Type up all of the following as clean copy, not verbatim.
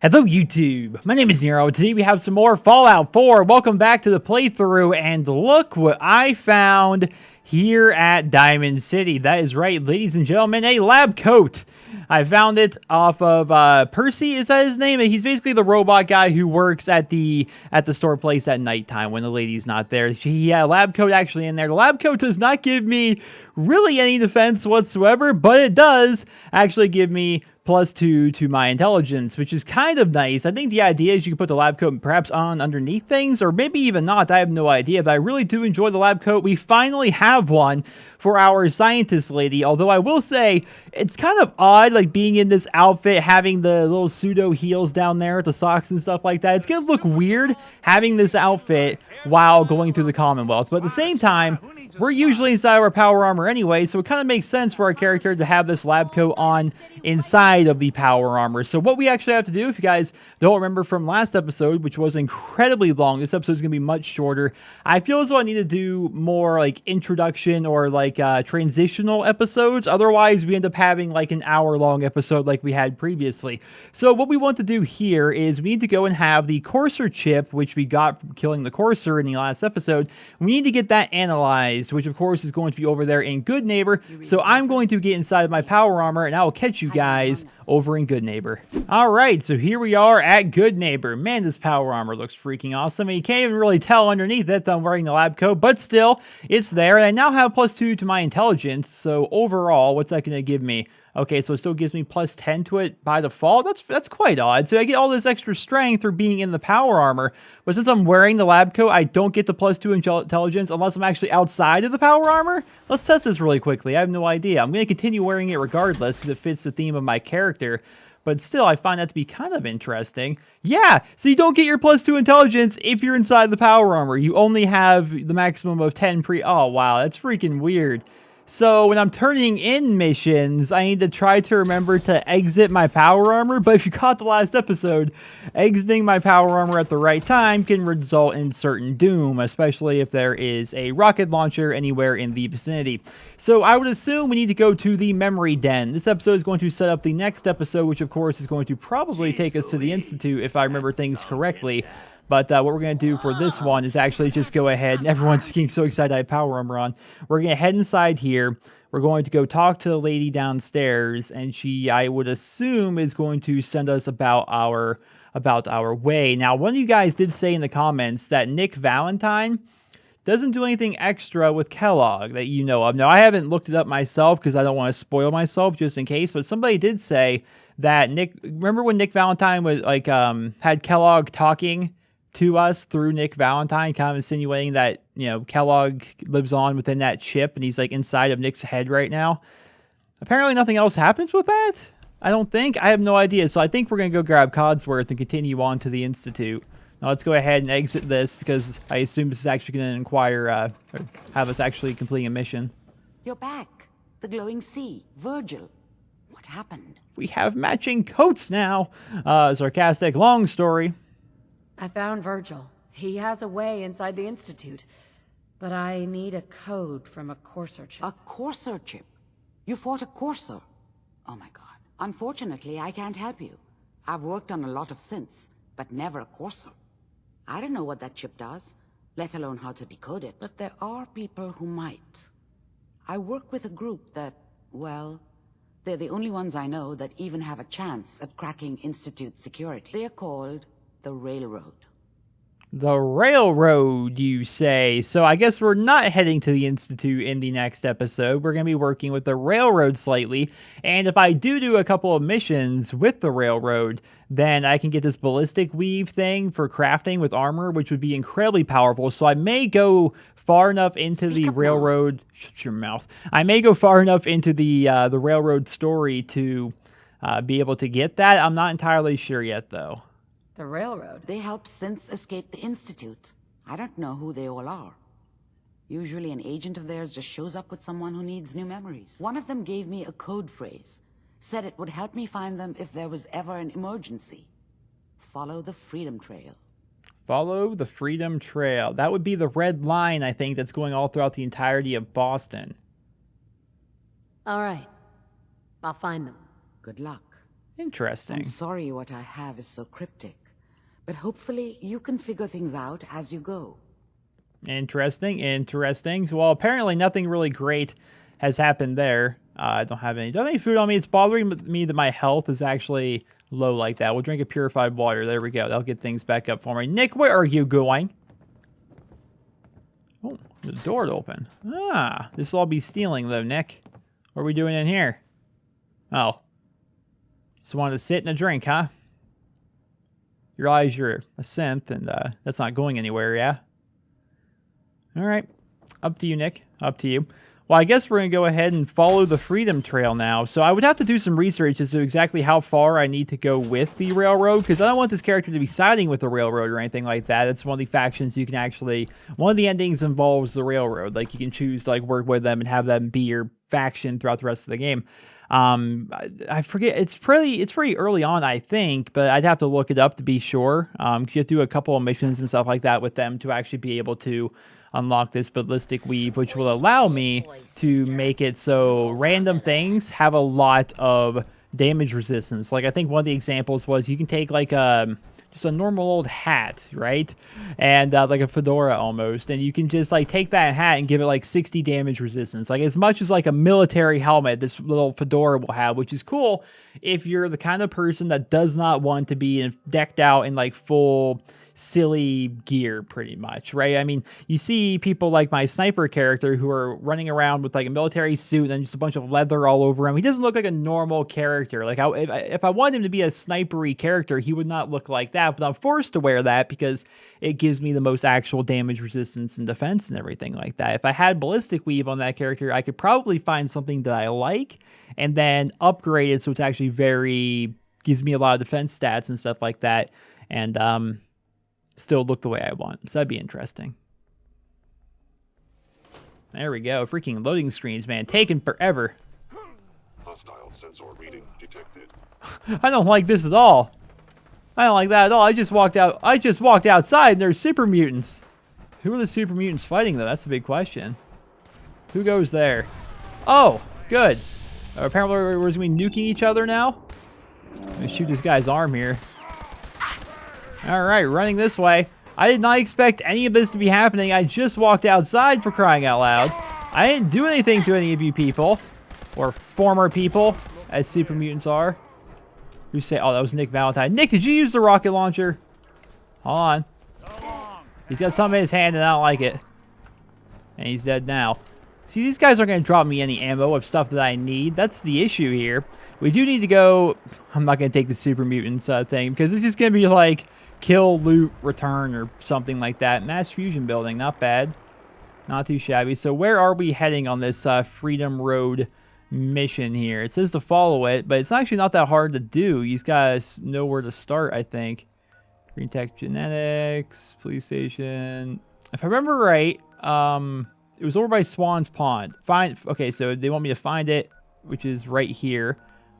Hello YouTube, my name is Nero. Today we have some more Fallout 4. Welcome back to the playthrough, and look what I found here at Diamond City. That is right, ladies and gentlemen, a lab coat. I found it off of Percy, is that his name? He's basically the robot guy who works at the store place at nighttime when the lady's not there. He had a lab coat actually in there. The lab coat does not give me really any defense whatsoever, but it does actually give me +2 to my intelligence, which is kind of nice. I think the idea is you can put the lab coat perhaps on underneath things, or maybe even not. I have no idea, but I really do enjoy the lab coat. We finally have one for our scientist lady, although I will say it's kind of odd, like being in this outfit, having the little pseudo heels down there, the socks and stuff like that. It's gonna look weird having this outfit while going through the Commonwealth, but at the same time, we're usually inside our power armor anyway, so it kind of makes sense for our character to have this lab coat on inside of the power armor. So what we actually have to do, if you guys don't remember from last episode, which was incredibly long, this episode is going to be much shorter. I feel as though I need to do more like introduction or like transitional episodes. Otherwise, we end up having like an hour-long episode like we had previously. So what we want to do here is we need to go and have the Courser chip, which we got from killing the Courser in the last episode. We need to get that analyzed, which of course is going to be over there in Good Neighbor. So I'm going to get inside of my power armor and I will catch you guys over in Good Neighbor. Alright, so here we are at Good Neighbor. Man, this power armor looks freaking awesome. And you can't even really tell underneath it that I'm wearing the lab coat, but still, it's there. And I now have +2 to my intelligence, so overall, what's that going to give me? Okay, so it still gives me +10 to it by default. That's quite odd. So I get all this extra strength for being in the power armor, but since I'm wearing the lab coat, I don't get the +2 intelligence unless I'm actually outside of the power armor. Let's test this really quickly. I have no idea. I'm going to continue wearing it regardless because it fits the theme of my character. But still, I find that to be kind of interesting. Yeah, so you don't get your +2 intelligence if you're inside the power armor. You only have the maximum of 10 Oh, wow, that's freaking weird. So when I'm turning in missions, I need to try to remember to exit my power armor. But if you caught the last episode, exiting my power armor at the right time can result in certain doom, especially if there is a rocket launcher anywhere in the vicinity. So I would assume we need to go to the memory den. This episode is going to set up the next episode, which of course is going to probably take us to the Institute if I remember things correctly. But what we're going to do for this one is actually just go ahead, and everyone's getting so excited I have power armor on. We're going to head inside here. We're going to go talk to the lady downstairs, and she, I would assume, is going to send us about our way. Now, one of you guys did say in the comments that Nick Valentine doesn't do anything extra with Kellogg that you know of. Now, I haven't looked it up myself because I don't want to spoil myself just in case, but somebody did say that remember when Nick Valentine was like, had Kellogg talking to us through Nick Valentine, kind of insinuating that, you know, Kellogg lives on within that chip and he's like inside of Nick's head right now. Apparently nothing else happens with that. I don't think. I have no idea. So I think we're going to go grab Codsworth and continue on to the Institute. Now let's go ahead and exit this because I assume this is actually going to inquire, or have us actually completing a mission. You're back. The glowing sea. Virgil. What happened? We have matching coats now. Sarcastic, long story. I found Virgil. He has a way inside the Institute. But I need a code from a Courser chip. A Courser chip? You fought a Courser? Oh my god. Unfortunately, I can't help you. I've worked on a lot of synths, but never a Courser. I don't know what that chip does, let alone how to decode it. But there are people who might. I work with a group that, well, they're the only ones I know that even have a chance at cracking Institute security. They're called the Railroad. The Railroad, you say? So I guess we're not heading to the Institute in the next episode. We're going to be working with the Railroad slightly. And if I do a couple of missions with the Railroad, then I can get this ballistic weave thing for crafting with armor, which would be incredibly powerful. So I may go far enough into the Railroad... Shut your mouth. I may go far enough into the Railroad story to be able to get that. I'm not entirely sure yet, though. The Railroad? They help synths escape the Institute. I don't know who they all are. Usually an agent of theirs just shows up with someone who needs new memories. One of them gave me a code phrase. Said it would help me find them if there was ever an emergency. Follow the Freedom Trail. Follow the Freedom Trail. That would be the red line, I think, that's going all throughout the entirety of Boston. All right. I'll find them. Good luck. Interesting. I'm sorry what I have is so cryptic, but hopefully you can figure things out as you go. Interesting. Well, apparently nothing really great has happened there. I don't have any food on me. It's bothering me that my health is actually low like that. We'll drink a purified water. There we go. That'll get things back up for me. Nick, where are you going? Oh, the door open. Ah, this will all be stealing though, Nick. What are we doing in here? Oh. Just wanted to sit and a drink, huh? You realize you're a synth and that's not going anywhere, yeah? All right. Up to you, Nick. Up to you. Well, I guess we're going to go ahead and follow the Freedom Trail now. So I would have to do some research as to exactly how far I need to go with the railroad, because I don't want this character to be siding with the railroad or anything like that. It's one of the factions you can actually... One of the endings involves the railroad. Like, you can choose to like work with them and have them be your faction throughout the rest of the game. I forget, it's pretty early on, I think, but I'd have to look it up to be sure. You have to do a couple of missions and stuff like that with them to actually be able to unlock this ballistic weave, which will allow me to make it so random things have a lot of damage resistance. Like, I think one of the examples was you can take like just a normal old hat, right? And like a fedora almost. And you can just like take that hat and give it like 60 damage resistance. Like as much as like a military helmet this little fedora will have, which is cool if you're the kind of person that does not want to be decked out in like full silly gear pretty much, right? I mean, you see people like my sniper character who are running around with like a military suit and just a bunch of leather all over him. He doesn't look like a normal character. Like if I wanted him to be a snipery character, he would not look like that, but I'm forced to wear that because it gives me the most actual damage resistance and defense and everything like that. If I had ballistic weave on that character, I could probably find something that I like and then upgrade it so it's actually gives me a lot of defense stats and stuff like that. And still look the way I want. So that'd be interesting. There we go. Freaking loading screens, man. Taking forever. Hostile sensor reading detected. I don't like this at all. I don't like that at all. I just walked outside and there's super mutants. Who are the super mutants fighting though? That's the big question. Who goes there? Oh, good. Apparently we're going to be nuking each other now. Let me shoot this guy's arm here. All right, running this way. I did not expect any of this to be happening. I just walked outside, for crying out loud. I didn't do anything to any of you people. Or former people, as super mutants are. Who say, oh, that was Nick Valentine. Nick, did you use the rocket launcher? Hold on. He's got something in his hand and I don't like it. And he's dead now. See, these guys aren't going to drop me any ammo of stuff that I need. That's the issue here. We do need to go... I'm not going to take the super mutants thing, because it's just going to be like... kill, loot, return, or something like that. Mass fusion building, not bad. Not too shabby. So where are we heading on this Freedom Road mission here? It says to follow it, but it's actually not that hard to do. You just gotta know where to start, I think. Green Tech Genetics, police station. If I remember right, it was over by Swan's Pond. Okay, so they want me to find it, which is right here.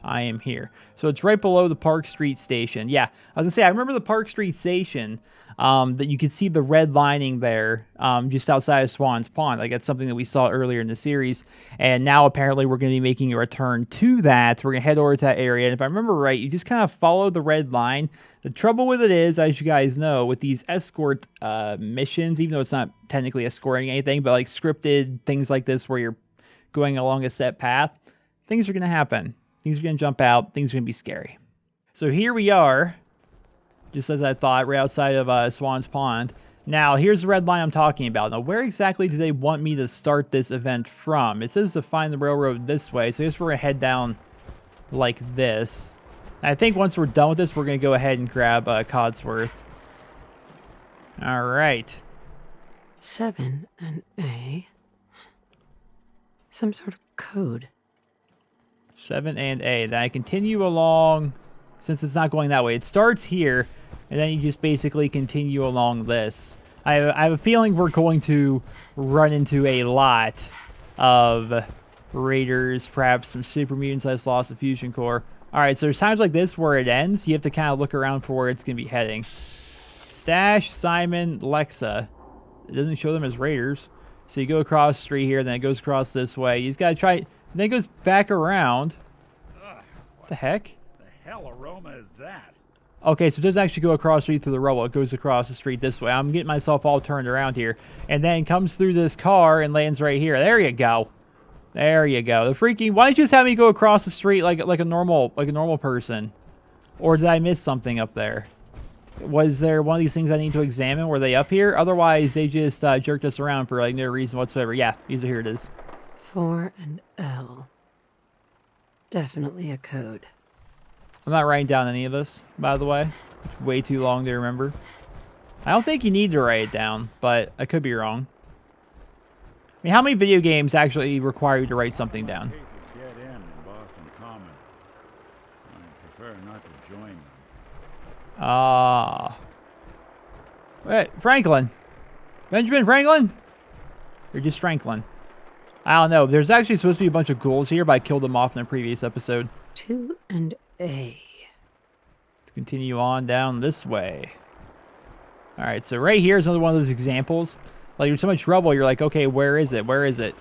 I am here. So it's right below the Park Street station. Yeah, I was gonna say, I remember the Park Street station, that you could see the red lining there, just outside of Swan's Pond. Like, that's something that we saw earlier in the series. And now apparently we're gonna be making a return to that. We're gonna head over to that area. And if I remember right, you just kind of follow the red line. The trouble with it is, as you guys know, with these escort missions, even though it's not technically escorting anything, but like scripted things like this where you're going along a set path, things are gonna happen. Things are going to jump out. Things are going to be scary. So here we are, just as I thought, right outside of Swan's Pond. Now, here's the red line I'm talking about. Now, where exactly do they want me to start this event from? It says to find the railroad this way, so I guess we're going to head down like this. And I think once we're done with this, we're going to go ahead and grab Codsworth. All right. 7 and A. Some sort of code. 7 and A. Then I continue along, since it's not going that way. It starts here, and then you just basically continue along this. I have a feeling we're going to run into a lot of raiders, perhaps some super mutants that's lost a fusion core. Alright, so there's times like this where it ends. You have to kind of look around for where it's going to be heading. Stash, Simon, Lexa. It doesn't show them as raiders. So you go across the street here, then it goes across this way. You just got to try... Then it goes back around. What the heck? hell aroma is that? Okay, so it doesn't actually go across the street through the rubble. It goes across the street this way. I'm getting myself all turned around here. And then comes through this car and lands right here. There you go. There you go. The freaking... Why don't you just have me go across the street like a normal person? Or did I miss something up there? Was there one of these things I need to examine? Were they up here? Otherwise, they just jerked us around for like no reason whatsoever. Yeah, here it is. 4 and L. Definitely a code. I'm not writing down any of this, by the way. It's way too long to remember. I don't think you need to write it down, but I could be wrong. I mean, how many video games actually require you to write something down? Cases dead end in Boston Common. I prefer not to join them. Wait, Franklin. Benjamin Franklin? Or just Franklin? I don't know. There's actually supposed to be a bunch of ghouls here, but I killed them off in a previous episode. 2 and A. Let's continue on down this way. Alright, so right here is another one of those examples. Like, there's so much rubble, you're like, okay, where is it? Where is it?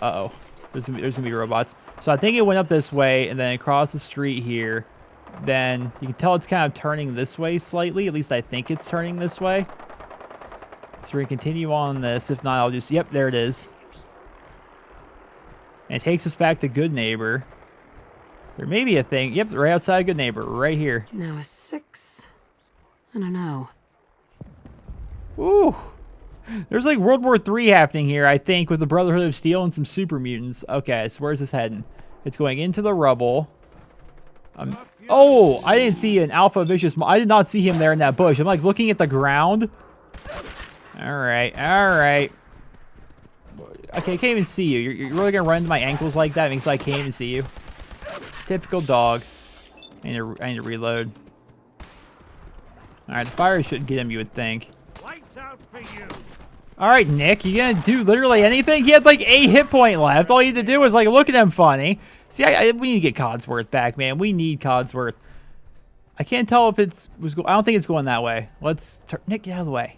Uh-oh. There's gonna be robots. So I think it went up this way, and then across the street here. Then you can tell it's kind of turning this way slightly. At least I think it's turning this way. So we're gonna continue on this. If not, I'll just... Yep, there it is. And it takes us back to Good Neighbor. There may be a thing. Yep, right outside Good Neighbor, right here. Now a 6. I don't know. Ooh. There's like World War III happening here, I think, with the Brotherhood of Steel and some super mutants. Okay, so where's this heading? It's going into the rubble. Oh, I didn't see an Alpha Vicious. I did not see him there in that bush. I'm like looking at the ground. All right. Okay, I can't even see you. You're really gonna run into my ankles like that? It means I can't even see you. Typical dog. I need to reload. All right, the fire shouldn't get him, you would think. Lights out for you. All right, Nick, you gonna do literally anything? He had like 8 hit point left. All you had to do was like look at him funny. See, we need to get Codsworth back, man. We need Codsworth. I can't tell if I don't think it's going that way. Let's Nick, get out of the way.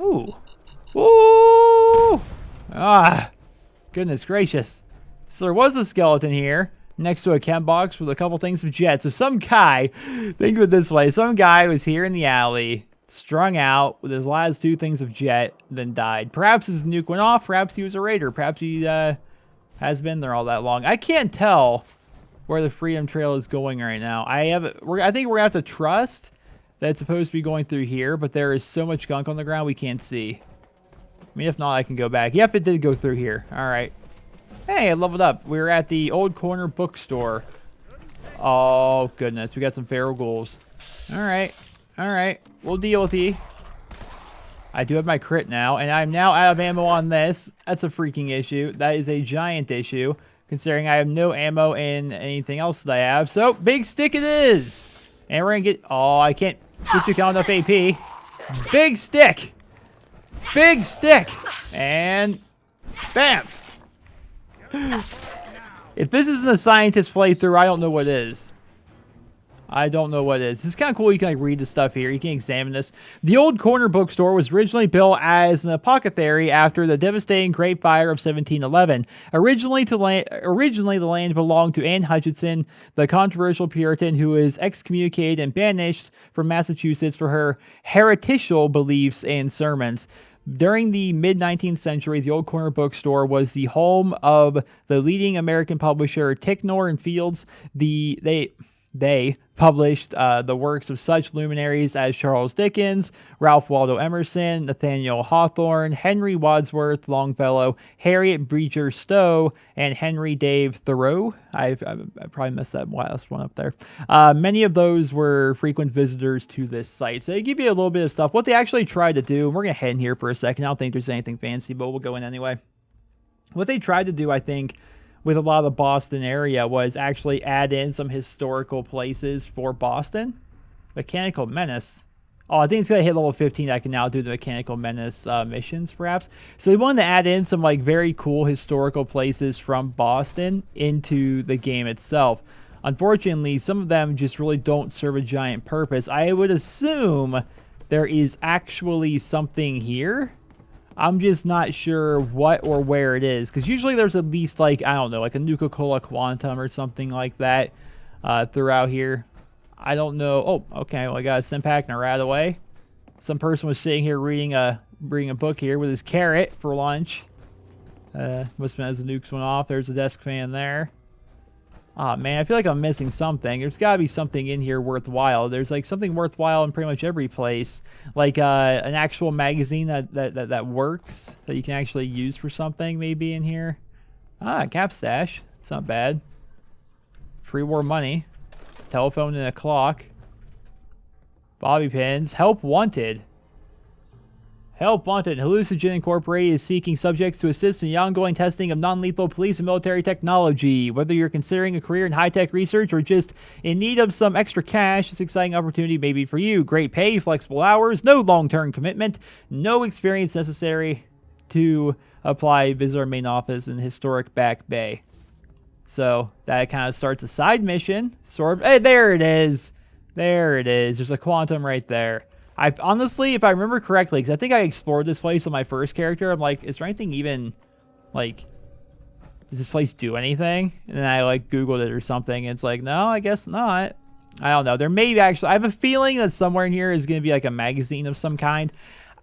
Ooh. Ooh. Ah. Goodness gracious. So there was a skeleton here next to a chem box with a couple things of jet. So some guy, think of it this way, some guy was here in the alley, strung out with his last 2 things of jet, then died. Perhaps his nuke went off. Perhaps he was a raider. Perhaps he has been there all that long. I can't tell where the Freedom Trail is going right now. I think we're gonna have to trust that it's supposed to be going through here, but there is so much gunk on the ground we can't see. I mean, if not, I can go back. Yep, it did go through here. All right. Hey, I leveled up. We were at the Old Corner Bookstore. Oh, goodness. We got some feral ghouls. All right. We'll deal with you. I do have my crit now, and I'm now out of ammo on this. That's a freaking issue. That is a giant issue, considering I have no ammo in anything else that I have. So, big stick it is. And we're going to get... Oh, I can't get you count enough AP. Big stick. Big stick. And... Bam. If this isn't a scientist playthrough, I don't know what is. This is kind of cool. You can like read the stuff here. You can examine this. The Old Corner Bookstore was originally built as an apothecary after the devastating Great Fire of 1711. Originally, the land belonged to Anne Hutchinson, the controversial Puritan who was excommunicated and banished from Massachusetts for her heretical beliefs and sermons. During the mid-19th century, the Old Corner Bookstore was the home of the leading American publisher Ticknor and Fields. They published the works of such luminaries as Charles Dickens, Ralph Waldo Emerson, Nathaniel Hawthorne, Henry Wadsworth Longfellow, Harriet Beecher Stowe, and Henry Dave Thoreau. I probably messed that last one up there. Many of those were frequent visitors to this site. So they give you a little bit of stuff. What they actually tried to do, and we're going to head in here for a second. I don't think there's anything fancy, but we'll go in anyway. What they tried to do, I think, with a lot of the Boston area was actually add in some historical places for Boston. Mechanical Menace. Oh, I think it's going to hit level 15. I can now do the Mechanical Menace missions, perhaps. So they wanted to add in some like very cool historical places from Boston into the game itself. Unfortunately, some of them just really don't serve a giant purpose. I would assume there is actually something here. I'm just not sure what or where it is, because usually there's at least, like, I don't know, like a Nuka-Cola Quantum or something like that. throughout here. I don't know. Oh, okay. Well, I got a Stimpak and a Radaway. Some person was sitting here reading a book here with his carrot for lunch. Must have been as the nukes went off. There's a desk fan there. Oh man, I feel like I'm missing something. There's got to be something in here worthwhile. There's like something worthwhile in pretty much every place. Like an actual magazine that works, that you can actually use for something maybe in here. Ah, cap stash. It's not bad. Free war money. Telephone and a clock. Bobby pins. Help wanted. Help wanted. Hallucinogen Incorporated is seeking subjects to assist in the ongoing testing of non-lethal police and military technology. Whether you're considering a career in high-tech research or just in need of some extra cash, this exciting opportunity may be for you. Great pay, flexible hours, no long-term commitment, no experience necessary to apply. Visit our main office in historic Back Bay. So that kind of starts a side mission. Sort of. Hey, there it is. There it is. There's a quantum right there. I honestly, if I remember correctly, because I think I explored this place on my first character, I'm like, is there anything even, like, does this place do anything? And then I, like, Googled it or something, and it's like, no, I guess not. I don't know. There may be actually, I have a feeling that somewhere in here is going to be, like, a magazine of some kind.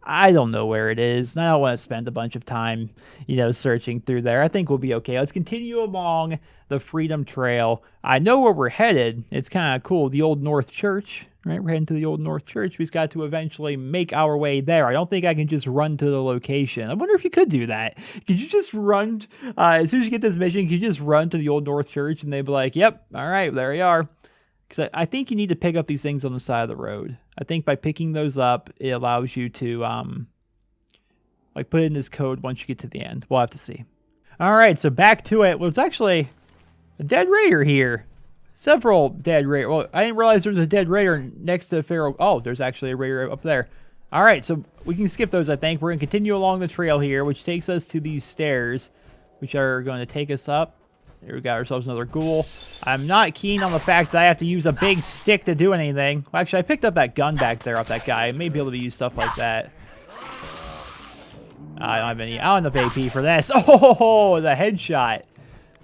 I don't know where it is, and I don't want to spend a bunch of time, you know, searching through there. I think we'll be okay. Let's continue along the Freedom Trail. I know where we're headed. It's kind of cool. The Old North Church, right? We're heading to the Old North Church. We've got to eventually make our way there. I don't think I can just run to the location. I wonder if you could do that. Could you just run, as soon as you get this mission, could you just run to the Old North Church and they'd be like, yep, all right, there you are. Because I think you need to pick up these things on the side of the road. I think by picking those up, it allows you to, like, put in this code once you get to the end. We'll have to see. All right, so back to it. Well, it's actually a dead raider here. Several dead raider. Well, I didn't realize there was a dead raider next to Pharaoh. Oh, there's actually a raider up there. All right, so we can skip those, I think. We're going to continue along the trail here, which takes us to these stairs, which are going to take us up. There we got ourselves another ghoul. I'm not keen on the fact that I have to use a big stick to do anything. Well, actually, I picked up that gun back there off that guy. I may be able to use stuff like that. I don't have any. I don't have enough AP for this. Oh, the headshot.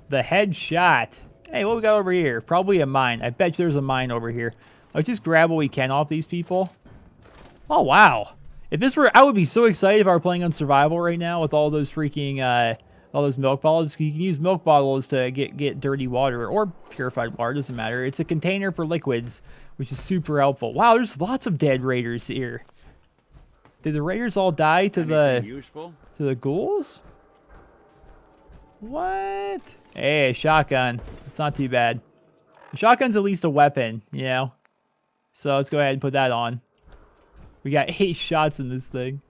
The headshot. Hey, what we got over here? Probably a mine. I bet you there's a mine over here. Let's just grab what we can off these people. Oh, wow. If this were, I would be so excited if I were playing on survival right now with all those freaking, all those milk bottles. You can use milk bottles to get dirty water or purified water, doesn't matter. It's a container for liquids, which is super helpful. Wow, there's lots of dead raiders here. Did the raiders all die to the ghouls? What? Hey, shotgun. It's not too bad. The shotgun's at least a weapon, you know? So let's go ahead and put that on. We got 8 shots in this thing.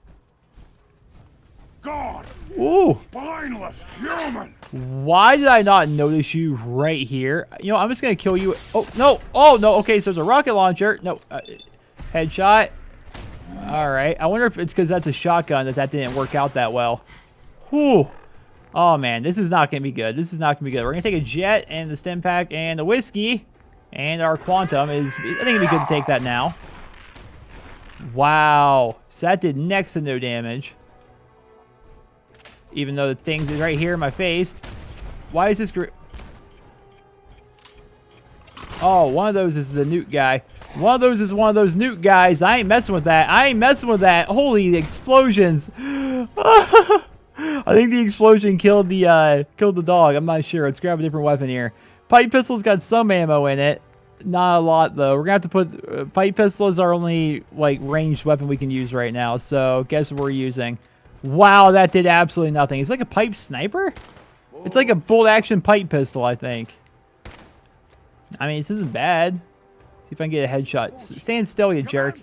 God! Ooh! Spineless human! Why did I not notice you right here? You know, I'm just gonna kill you. Oh, no! Oh, no! Okay, so there's a rocket launcher. No. Headshot. Alright. I wonder if it's because that's a shotgun that didn't work out that well. Whew. Oh, man. This is not gonna be good. This is not gonna be good. We're gonna take a jet and the Stimpak and the whiskey. And our quantum is... I think it'd be good to take that now. Wow. So that did next to no damage. Even though the thing's right here in my face. Why is this... Oh, one of those is the nuke guy. One of those is one of those nuke guys. I ain't messing with that. I ain't messing with that. Holy, the explosions. I think the explosion killed the dog. I'm not sure. Let's grab a different weapon here. Pipe pistol's got some ammo in it. Not a lot, though. We're going to have to put... pipe pistol is our only, like, ranged weapon we can use right now. So, guess what we're using. Wow, that did absolutely nothing. It's like a pipe sniper? It's like a bolt-action pipe pistol, I think. I mean, this isn't bad. See if I can get a headshot. Stand still, you jerk.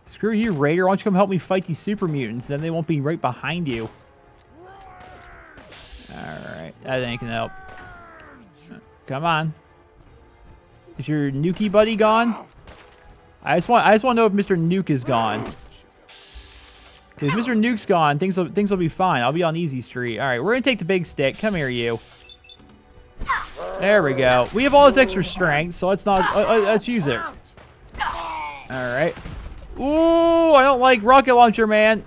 Screw you, Raider. Why don't you come help me fight these super mutants? Then they won't be right behind you. Alright, that ain't gonna help. Come on. Is your Nukie buddy gone? I just want to know if Mr. Nuke is gone. If Mr. Nuke's gone, things will be fine. I'll be on easy street. All right, we're gonna take the big stick. Come here, you. There we go. We have all this extra strength, so let's use it. All right. Ooh, I don't like rocket launcher, man.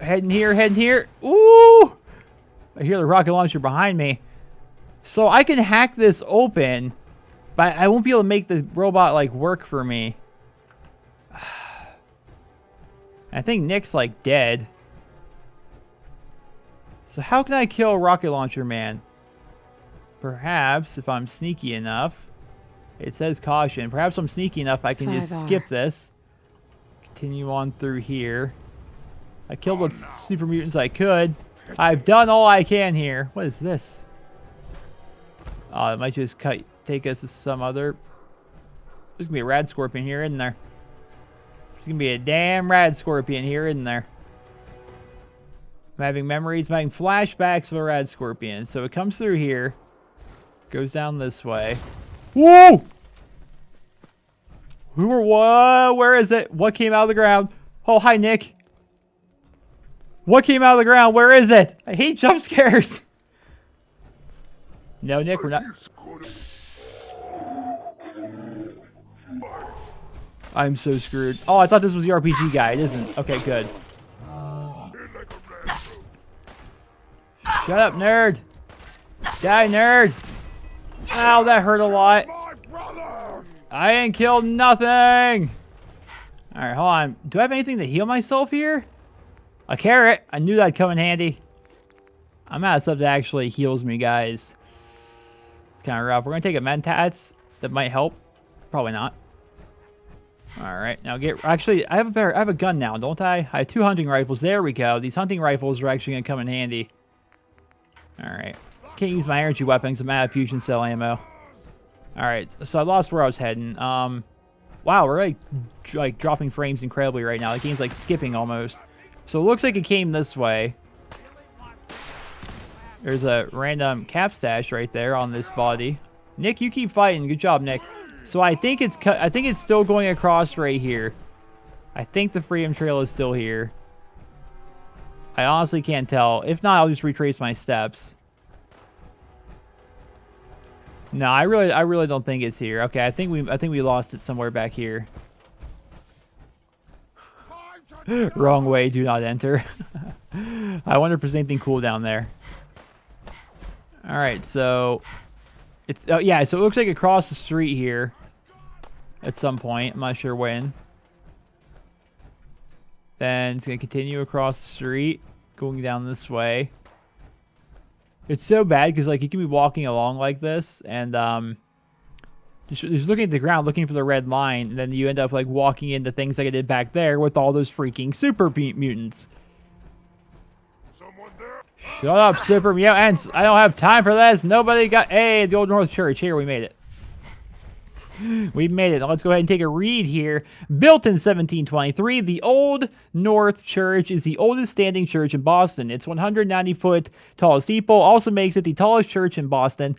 Heading here, heading here. Ooh, I hear the rocket launcher behind me. So I can hack this open But I won't be able to make the robot, like, work for me. I think Nick's, like, dead. So how can I kill Rocket Launcher Man? Perhaps, if I'm sneaky enough. It says caution. Perhaps I'm sneaky enough I can just skip this. Continue on through here. I killed what super mutants I could. I've done all I can here. What is this? Oh, it might just take us to some other... There's gonna be a rad scorpion here, isn't there? There's gonna be a damn rad scorpion here, isn't there? I'm having memories, I'm having flashbacks of a rad scorpion. So it comes through here. Goes down this way. Whoa! What? Where is it? What came out of the ground? Oh, hi, Nick. What came out of the ground? Where is it? I hate jump scares. No, Nick, we're not. I'm so screwed. Oh, I thought this was the RPG guy. It isn't. Okay, good. Shut up, nerd. Die, nerd. Ow, that hurt a lot. I ain't killed nothing. All right, hold on. Do I have anything to heal myself here? A carrot. I knew that'd come in handy. I'm out of stuff that actually heals me, guys. It's kind of rough. We're going to take a Mentats. That might help. Probably not. All right, now get... Actually, I have a gun now, don't I? I have 2 hunting rifles. There we go. These hunting rifles are actually going to come in handy. All right. Can't use my energy weapons. I'm out of fusion cell ammo. All right, so I lost where I was heading. Wow, we're like dropping frames incredibly right now. The game's like skipping almost. So it looks like it came this way. There's a random cap stash right there on this body. Nick, you keep fighting. Good job, Nick. So I think it's still going across right here. I think the Freedom Trail is still here. I honestly can't tell. If not, I'll just retrace my steps. No, I really don't think it's here. Okay, I think we lost it somewhere back here. Wrong way, do not enter. I wonder if there's anything cool down there. All right, so it's yeah, so it looks like across the street here at some point. I'm not sure when. Then it's gonna continue across the street, going down this way. It's so bad because like you can be walking along like this and just looking at the ground, looking for the red line, and then you end up like walking into things like I did back there with all those freaking super mutants. Shut up, super mutants! I don't have time for this. Nobody got... Hey, the Old North Church. Here, we made it. We made it. Now let's go ahead and take a read here. Built in 1723, the Old North Church is the oldest standing church in Boston. Its 190-foot tall steeple also makes it the tallest church in Boston.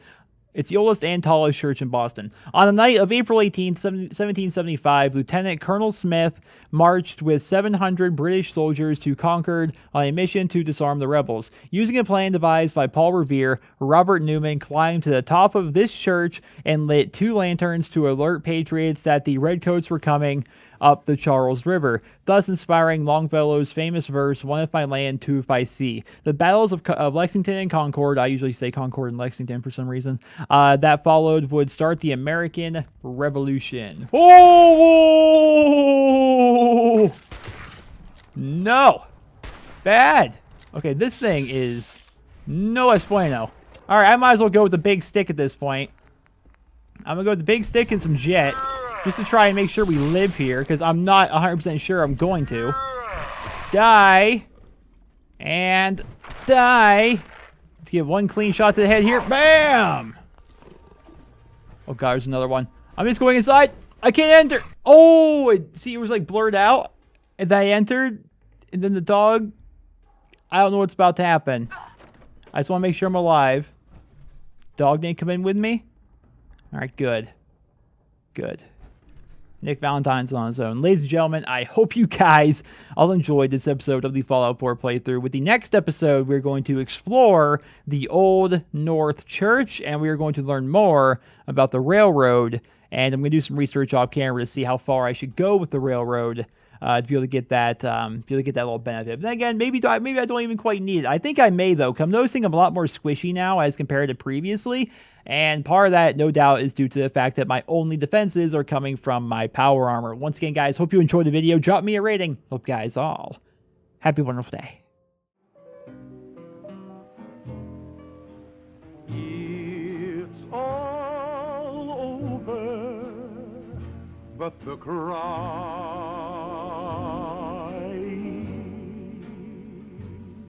It's the oldest and tallest church in Boston. On the night of April 18, 1775, Lieutenant Colonel Smith marched with 700 British soldiers to Concord on a mission to disarm the rebels. Using a plan devised by Paul Revere, Robert Newman climbed to the top of this church and lit 2 lanterns to alert patriots that the redcoats were coming up the Charles River, thus inspiring Longfellow's famous verse, "One if by land, two if by sea." The battles of Lexington and Concord, I usually say Concord and Lexington for some reason, that followed would start the American Revolution. Oh! No! Bad! Okay, this thing is no es bueno. Alright, I might as well go with the big stick at this point. I'm gonna go with the big stick and some jet. Just to try and make sure we live here, because I'm not 100% sure I'm going to. Die. And die. Let's get one clean shot to the head here. Bam! Oh god, there's another one. I'm just going inside. I can't enter. Oh, see, it was like blurred out. And then I entered. And then the dog. I don't know what's about to happen. I just want to make sure I'm alive. Dog didn't come in with me? Alright, good. Good. Nick Valentine's on his own. Ladies and gentlemen, I hope you guys all enjoyed this episode of the Fallout 4 playthrough. With the next episode, we're going to explore the Old North Church, and we are going to learn more about the railroad. And I'm going to do some research off camera to see how far I should go with the railroad to be able to get that, little benefit. But then again, maybe I don't even quite need it. I think I may though. 'Cause I'm noticing I'm a lot more squishy now as compared to previously, and part of that, no doubt, is due to the fact that my only defenses are coming from my power armor. Once again, guys, hope you enjoyed the video. Drop me a rating. Hope you guys all happy, wonderful day. It's all over, but the crowd